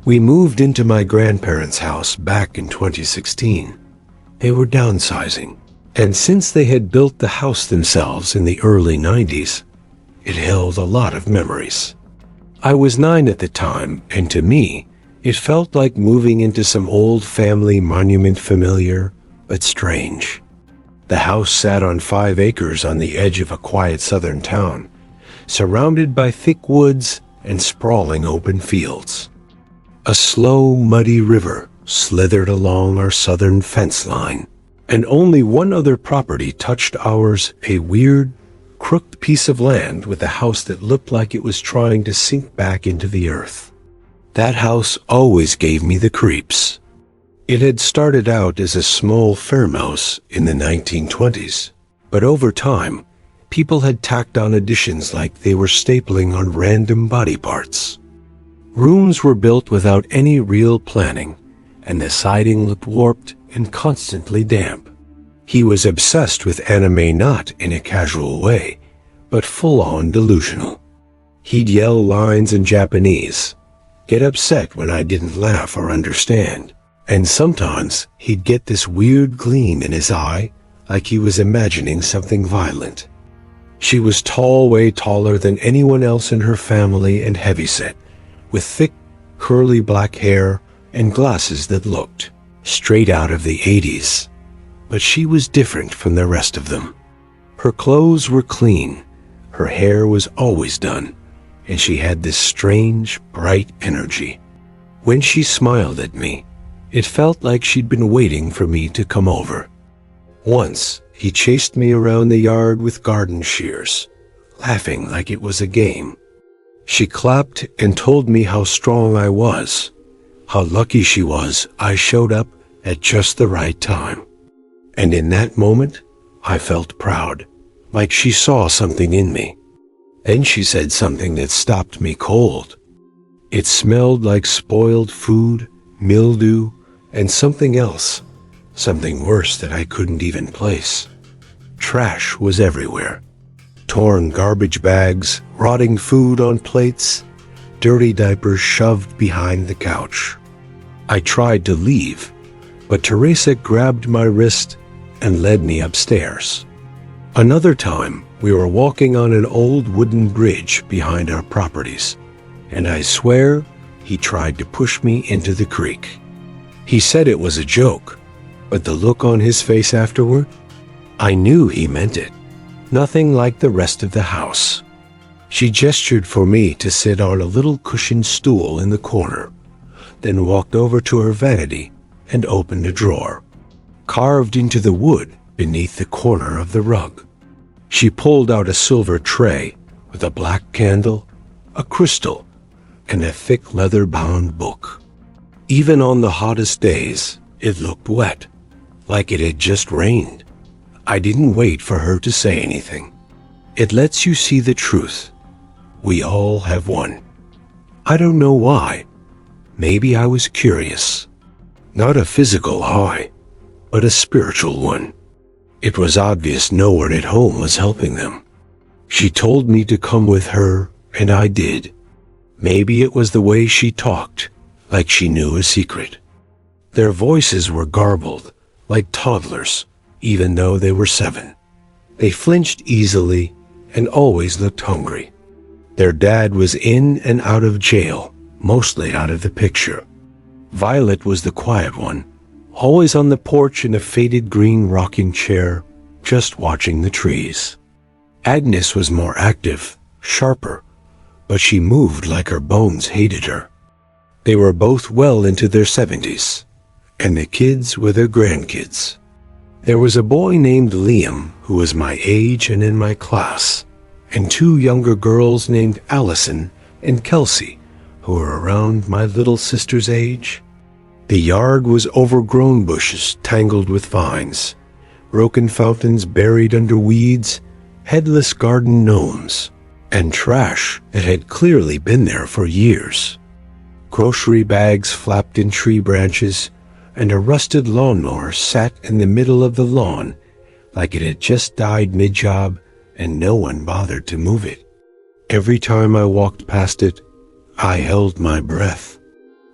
We moved into my grandparents' house back in 2016. They were downsizing, and since they had built the house themselves in the early 90s, it held a lot of memories. I was 9 at the time, and to me, it felt like moving into some old family monument, familiar but strange. The house sat on 5 acres on the edge of a quiet southern town, surrounded by thick woods and sprawling open fields. A slow, muddy river slithered along our southern fence line, and only one other property touched ours, a weird, crooked piece of land with a house that looked like it was trying to sink back into the earth. That house always gave me the creeps. It had started out as a small farmhouse in the 1920s, but over time, people had tacked on additions like they were stapling on random body parts. Rooms were built without any real planning, and the siding looked warped and constantly damp. He was obsessed with anime, not in a casual way, but full-on delusional. He'd yell lines in Japanese, get upset when I didn't laugh or understand, and sometimes he'd get this weird gleam in his eye like he was imagining something violent. She was tall, way taller than anyone else in her family, and heavyset, with thick, curly black hair and glasses that looked straight out of the 80s. But she was different from the rest of them. Her clothes were clean, her hair was always done, and she had this strange, bright energy. When she smiled at me, it felt like she'd been waiting for me to come over. Once, he chased me around the yard with garden shears, laughing like it was a game. She clapped and told me how strong I was, how lucky she was I showed up at just the right time. And in that moment, I felt proud, like she saw something in me. Then she said something that stopped me cold. It smelled like spoiled food, mildew, and something else, something worse that I couldn't even place. Trash was everywhere. Torn garbage bags, rotting food on plates, dirty diapers shoved behind the couch. I tried to leave, but Teresa grabbed my wrist and led me upstairs. Another time, we were walking on an old wooden bridge behind our properties, and I swear he tried to push me into the creek. He said it was a joke, but the look on his face afterward, I knew he meant it. Nothing like the rest of the house. She gestured for me to sit on a little cushioned stool in the corner, then walked over to her vanity and opened a drawer, carved into the wood beneath the corner of the rug. She pulled out a silver tray with a black candle, a crystal, and a thick leather-bound book. Even on the hottest days, it looked wet, like it had just rained. I didn't wait for her to say anything. It lets you see the truth. We all have one. I don't know why. Maybe I was curious. Not a physical high, but a spiritual one. It was obvious no one at home was helping them. She told me to come with her, and I did. Maybe it was the way she talked, like she knew a secret. Their voices were garbled, like toddlers, even though they were 7. They flinched easily and always looked hungry. Their dad was in and out of jail, mostly out of the picture. Violet was the quiet one, always on the porch in a faded green rocking chair, just watching the trees. Agnes was more active, sharper, but she moved like her bones hated her. They were both well into their 70s, and the kids were their grandkids. There was a boy named Liam who was my age and in my class, and 2 younger girls named Allison and Kelsey, who were around my little sister's age. The yard was overgrown bushes tangled with vines, broken fountains buried under weeds, headless garden gnomes, and trash that had clearly been there for years. Grocery bags flapped in tree branches, and a rusted lawnmower sat in the middle of the lawn like it had just died mid-job and no one bothered to move it. Every time I walked past it, I held my breath.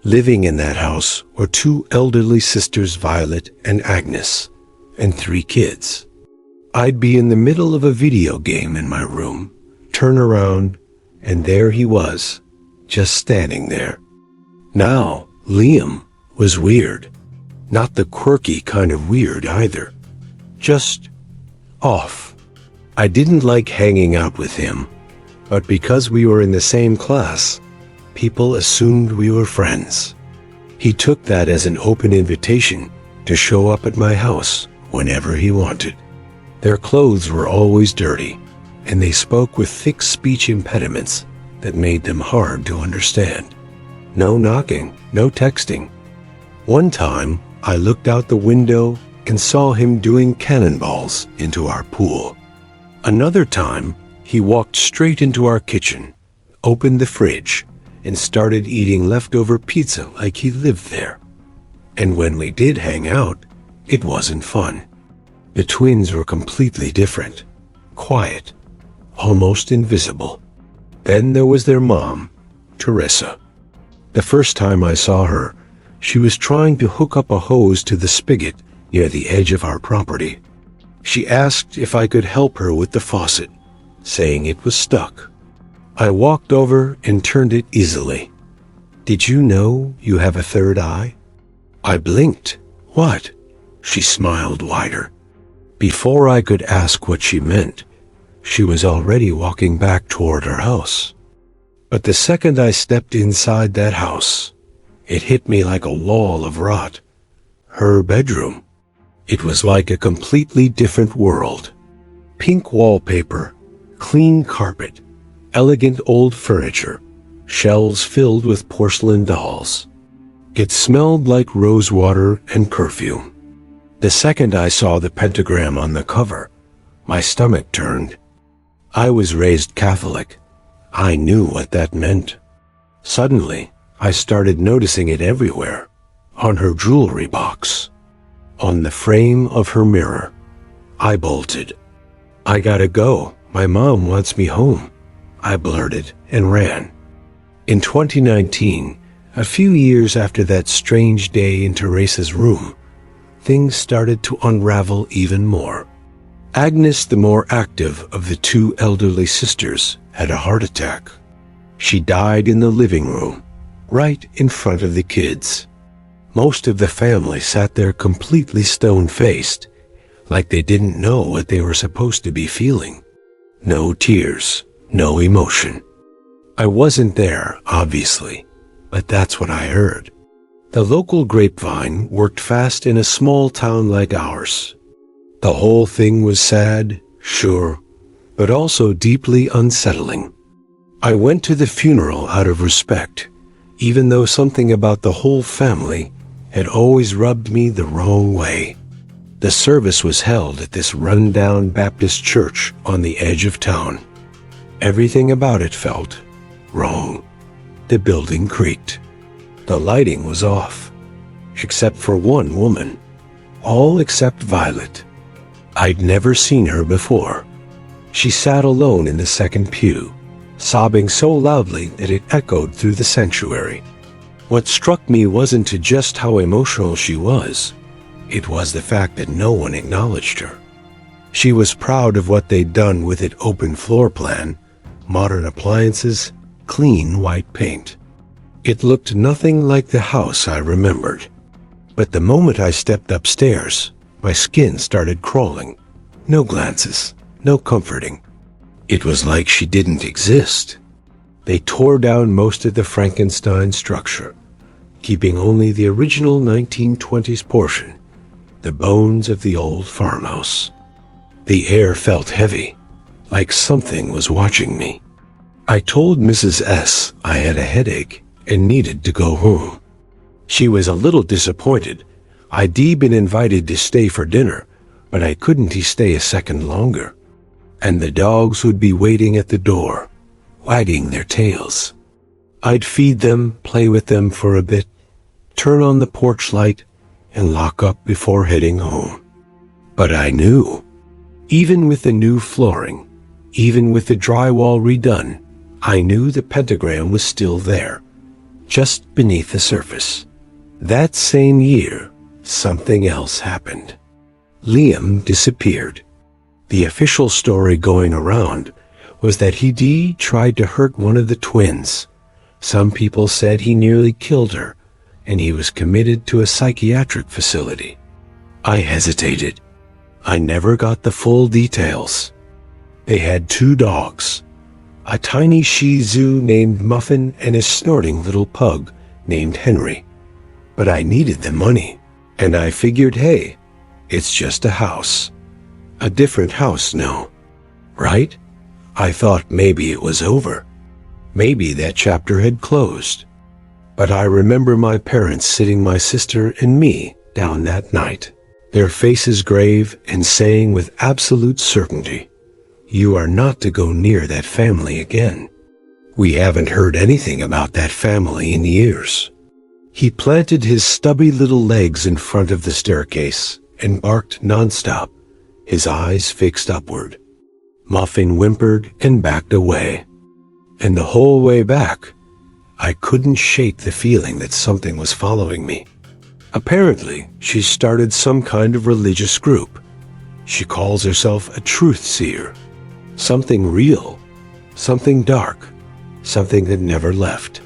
Living in that house were two elderly sisters, Violet and Agnes, and 3 kids. I'd be in the middle of a video game in my room, turn around, and there he was, just standing there. Now, Liam was weird. Not the quirky kind of weird either. Just off. I didn't like hanging out with him, but because we were in the same class, people assumed we were friends. He took that as an open invitation to show up at my house whenever he wanted. Their clothes were always dirty, and they spoke with thick speech impediments that made them hard to understand. No knocking, no texting. One time, I looked out the window and saw him doing cannonballs into our pool. Another time, he walked straight into our kitchen, opened the fridge, and started eating leftover pizza like he lived there. And when we did hang out, it wasn't fun. The twins were completely different, quiet, almost invisible. Then there was their mom, Teresa. The first time I saw her, she was trying to hook up a hose to the spigot near the edge of our property. She asked if I could help her with the faucet, saying it was stuck. I walked over and turned it easily. "Did you know you have a third eye?" I blinked. "What?" She smiled wider. Before I could ask what she meant, she was already walking back toward her house. But the second I stepped inside that house, it hit me like a wall of rot. Her bedroom. It was like a completely different world. Pink wallpaper, clean carpet, elegant old furniture, shelves filled with porcelain dolls. It smelled like rosewater and perfume. The second I saw the pentagram on the cover, my stomach turned. I was raised Catholic. I knew what that meant. Suddenly, I started noticing it everywhere. On her jewelry box, on the frame of her mirror. I bolted. "I gotta go. My mom wants me home," I blurted and ran. In 2019, a few years after that strange day in Teresa's room, things started to unravel even more. Agnes, the more active of the 2 elderly sisters, had a heart attack. She died in the living room, right in front of the kids. Most of the family sat there completely stone-faced, like they didn't know what they were supposed to be feeling. No tears, no emotion. I wasn't there, obviously, but that's what I heard. The local grapevine worked fast in a small town like ours. The whole thing was sad, sure, but also deeply unsettling. I went to the funeral out of respect, even though something about the whole family had always rubbed me the wrong way. The service was held at this run-down Baptist church on the edge of town. Everything about it felt wrong. The building creaked. The lighting was off, except for one woman, all except Violet. I'd never seen her before. She sat alone in the second pew, sobbing so loudly that it echoed through the sanctuary. What struck me wasn't just how emotional she was. It was the fact that no one acknowledged her. She was proud of what they'd done with its open floor plan, modern appliances, clean white paint. It looked nothing like the house I remembered. But the moment I stepped upstairs, my skin started crawling. No glances, no comforting. It was like she didn't exist. They tore down most of the Frankenstein structure, keeping only the original 1920s portion, the bones of the old farmhouse. The air felt heavy, like something was watching me. I told Mrs. S. I had a headache and needed to go home. She was a little disappointed. I'd been invited to stay for dinner, but I couldn't stay a second longer. And the dogs would be waiting at the door, wagging their tails. I'd feed them, play with them for a bit, turn on the porch light, and lock up before heading home. But I knew, even with the new flooring, even with the drywall redone, I knew the pentagram was still there, just beneath the surface. That same year, something else happened. Liam disappeared. The official story going around was that he tried to hurt one of the twins. Some people said he nearly killed her, and he was committed to a psychiatric facility. I hesitated. I never got the full details. They had 2 dogs, a tiny Shih Tzu named Muffin and a snorting little pug named Henry. But I needed the money, and I figured, hey, it's just a house. A different house now, right? I thought maybe it was over. Maybe that chapter had closed. But I remember my parents sitting my sister and me down that night, their faces grave and saying with absolute certainty, "You are not to go near that family again." We haven't heard anything about that family in years. He planted his stubby little legs in front of the staircase and barked nonstop, his eyes fixed upward. Muffin whimpered and backed away. And the whole way back, I couldn't shake the feeling that something was following me. Apparently, she started some kind of religious group. She calls herself a truth seer. Something real, something dark, something that never left.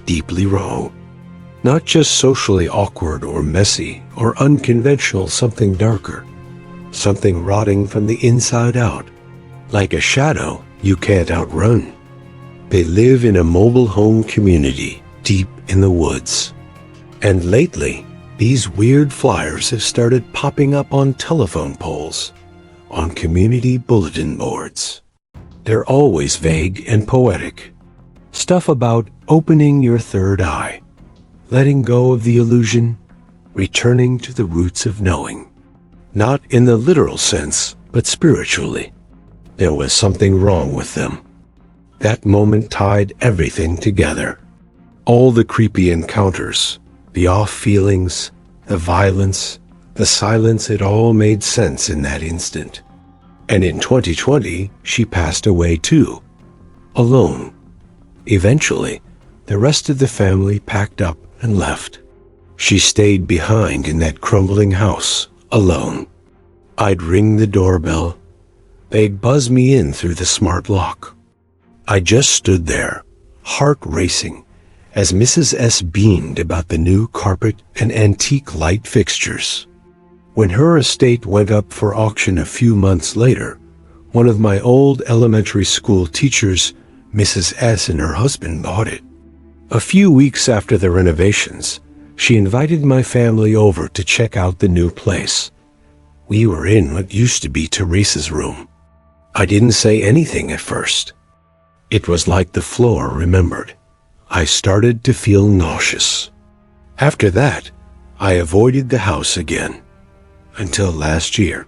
Deeply wrong. Not just socially awkward or messy or unconventional, something darker. Something rotting from the inside out. Like a shadow you can't outrun. They live in a mobile home community deep in the woods. And lately, these weird flyers have started popping up on telephone poles, on community bulletin boards. They're always vague and poetic. Stuff about opening your third eye, letting go of the illusion, returning to the roots of knowing. Not in the literal sense, but spiritually. There was something wrong with them. That moment tied everything together. All the creepy encounters, the off feelings, the violence, the silence, it all made sense in that instant. And in 2020, she passed away too, alone. Eventually, the rest of the family packed up and left. She stayed behind in that crumbling house, alone. I'd ring the doorbell. They'd buzz me in through the smart lock. I just stood there, heart racing, as Mrs. S beamed about the new carpet and antique light fixtures. When her estate went up for auction a few months later, one of my old elementary school teachers, Mrs. S, and her husband bought it. A few weeks after the renovations, she invited my family over to check out the new place. We were in what used to be Teresa's room. I didn't say anything at first. It was like the floor remembered. I started to feel nauseous. After that, I avoided the house again. Until last year.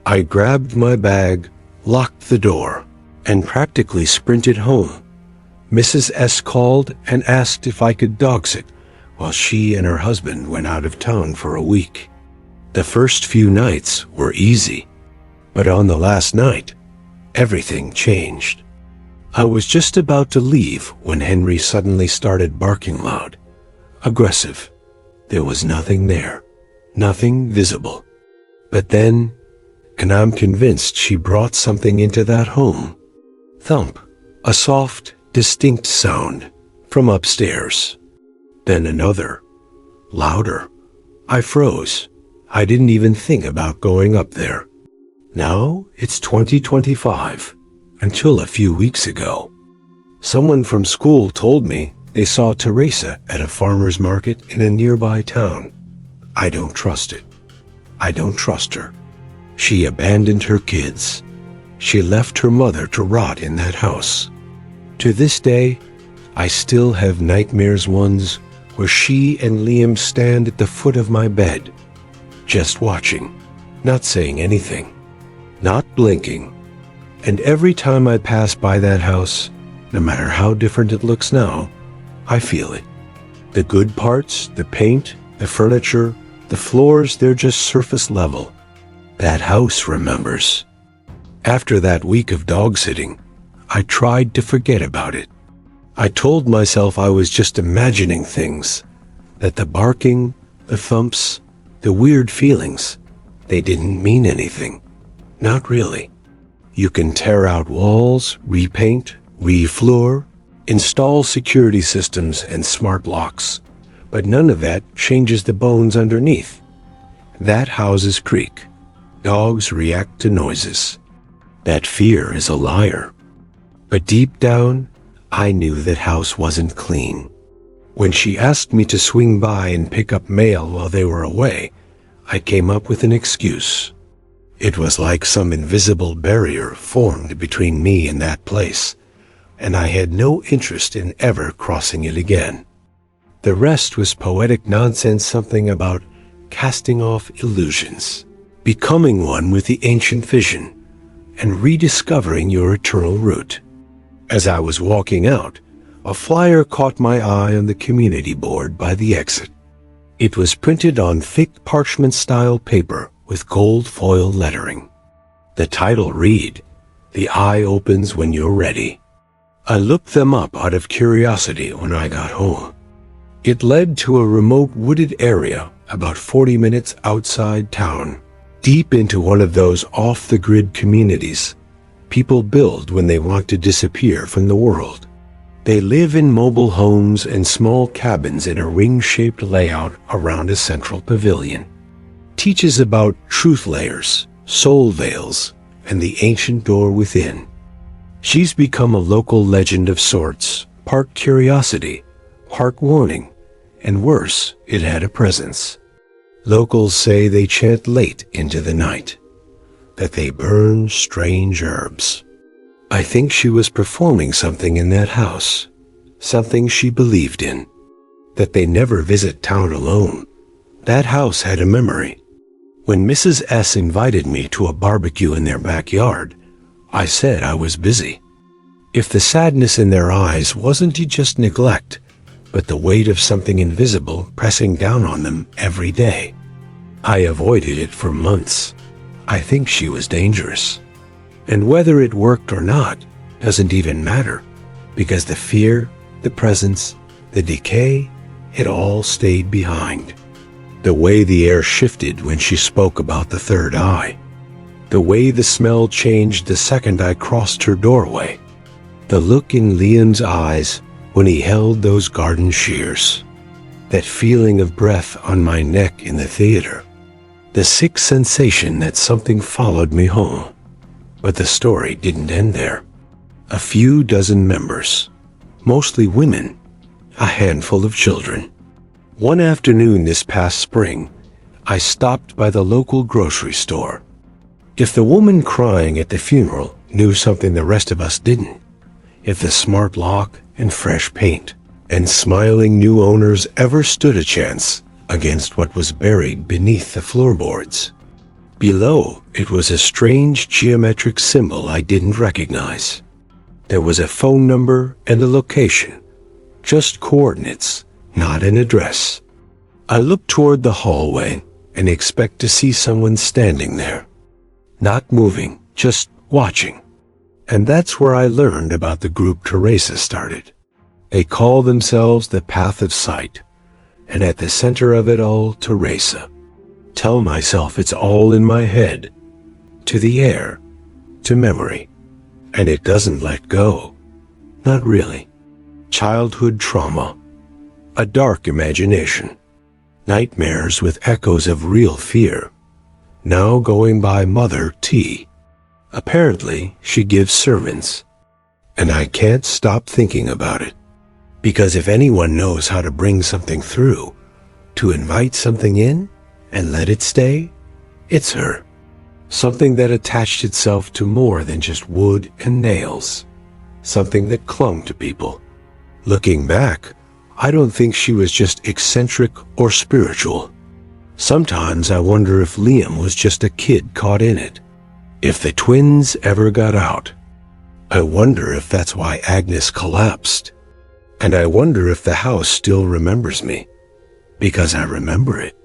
I grabbed my bag, locked the door, and practically sprinted home. Mrs. S called and asked if I could dog sit while she and her husband went out of town for a week. The first few nights were easy, but on the last night, everything changed. I was just about to leave when Henry suddenly started barking loud, aggressive. There was nothing there, nothing visible. But then, and I'm convinced she brought something into that home. Thump, a soft, distinct sound from upstairs. Then another, louder. I froze. I didn't even think about going up there. Now it's 2025, until a few weeks ago. Someone from school told me they saw Teresa at a farmer's market in a nearby town. I don't trust it. I don't trust her. She abandoned her kids. She left her mother to rot in that house. To this day, I still have nightmares, ones where she and Liam stand at the foot of my bed, just watching, not saying anything, not blinking. And every time I pass by that house, no matter how different it looks now, I feel it. The good parts, the paint, the furniture, the floors, they're just surface level. That house remembers. After that week of dog sitting, I tried to forget about it. I told myself I was just imagining things, that the barking, the thumps, the weird feelings, they didn't mean anything. Not really. You can tear out walls, repaint, refloor, install security systems and smart locks, but none of that changes the bones underneath. That houses creak. Dogs react to noises. That fear is a liar. But deep down, I knew that house wasn't clean. When she asked me to swing by and pick up mail while they were away, I came up with an excuse. It was like some invisible barrier formed between me and that place, and I had no interest in ever crossing it again. The rest was poetic nonsense, something about casting off illusions, becoming one with the ancient vision, and rediscovering your eternal root. As I was walking out, a flyer caught my eye on the community board by the exit. It was printed on thick parchment-style paper with gold foil lettering. The title read, "The Eye Opens When You're Ready." I looked them up out of curiosity when I got home. It led to a remote wooded area about 40 minutes outside town, deep into one of those off-the-grid communities people build when they want to disappear from the world. They live in mobile homes and small cabins in a ring-shaped layout around a central pavilion. Teaches about truth layers, soul veils, and the ancient door within. She's become a local legend of sorts, part curiosity, part warning, and worse, it had a presence. Locals say they chant late into the night, that they burn strange herbs. I think she was performing something in that house, something she believed in, that they never visit town alone. That house had a memory. When Mrs. S. invited me to a barbecue in their backyard, I said I was busy. If the sadness in their eyes wasn't just neglect, but the weight of something invisible pressing down on them every day. I avoided it for months. I think she was dangerous. And whether it worked or not doesn't even matter, because the fear, the presence, the decay, it all stayed behind. The way the air shifted when she spoke about the third eye. The way the smell changed the second I crossed her doorway. The look in Liam's eyes when he held those garden shears. That feeling of breath on my neck in the theater. The sick sensation that something followed me home. But the story didn't end there. A few dozen members, mostly women, a handful of children. One afternoon this past spring, I stopped by the local grocery store. If the woman crying at the funeral knew something the rest of us didn't, if the smart lock and fresh paint and smiling new owners ever stood a chance against what was buried beneath the floorboards. Below, it was a strange geometric symbol I didn't recognize. There was a phone number and a location, just coordinates, not an address. I looked toward the hallway and expect to see someone standing there, not moving, just watching. And that's where I learned about the group Teresa started. They call themselves the Path of Sight, and at the center of it all, Teresa. Tell myself it's all in my head, to the air, to memory, and it doesn't let go. Not really. Childhood trauma, a dark imagination, nightmares with echoes of real fear, now going by Mother T. Apparently, she gives sermons, and I can't stop thinking about it. Because if anyone knows how to bring something through, to invite something in and let it stay, it's her. Something that attached itself to more than just wood and nails. Something that clung to people. Looking back, I don't think she was just eccentric or spiritual. Sometimes I wonder if Liam was just a kid caught in it. If the twins ever got out. I wonder if that's why Agnes collapsed. And I wonder if the house still remembers me. Because I remember it.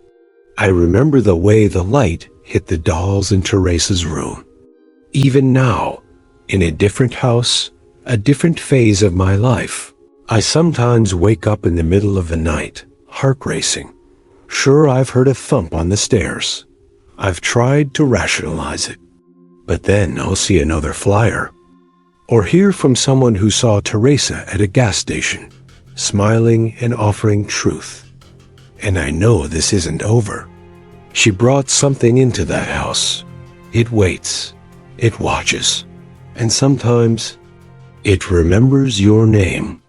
I remember the way the light hit the dolls in Teresa's room. Even now, in a different house, a different phase of my life, I sometimes wake up in the middle of the night, heart racing. Sure, I've heard a thump on the stairs. I've tried to rationalize it. But then I'll see another flyer, or hear from someone who saw Teresa at a gas station, smiling and offering truth. And I know this isn't over. She brought something into that house. It waits, it watches, and sometimes it remembers your name.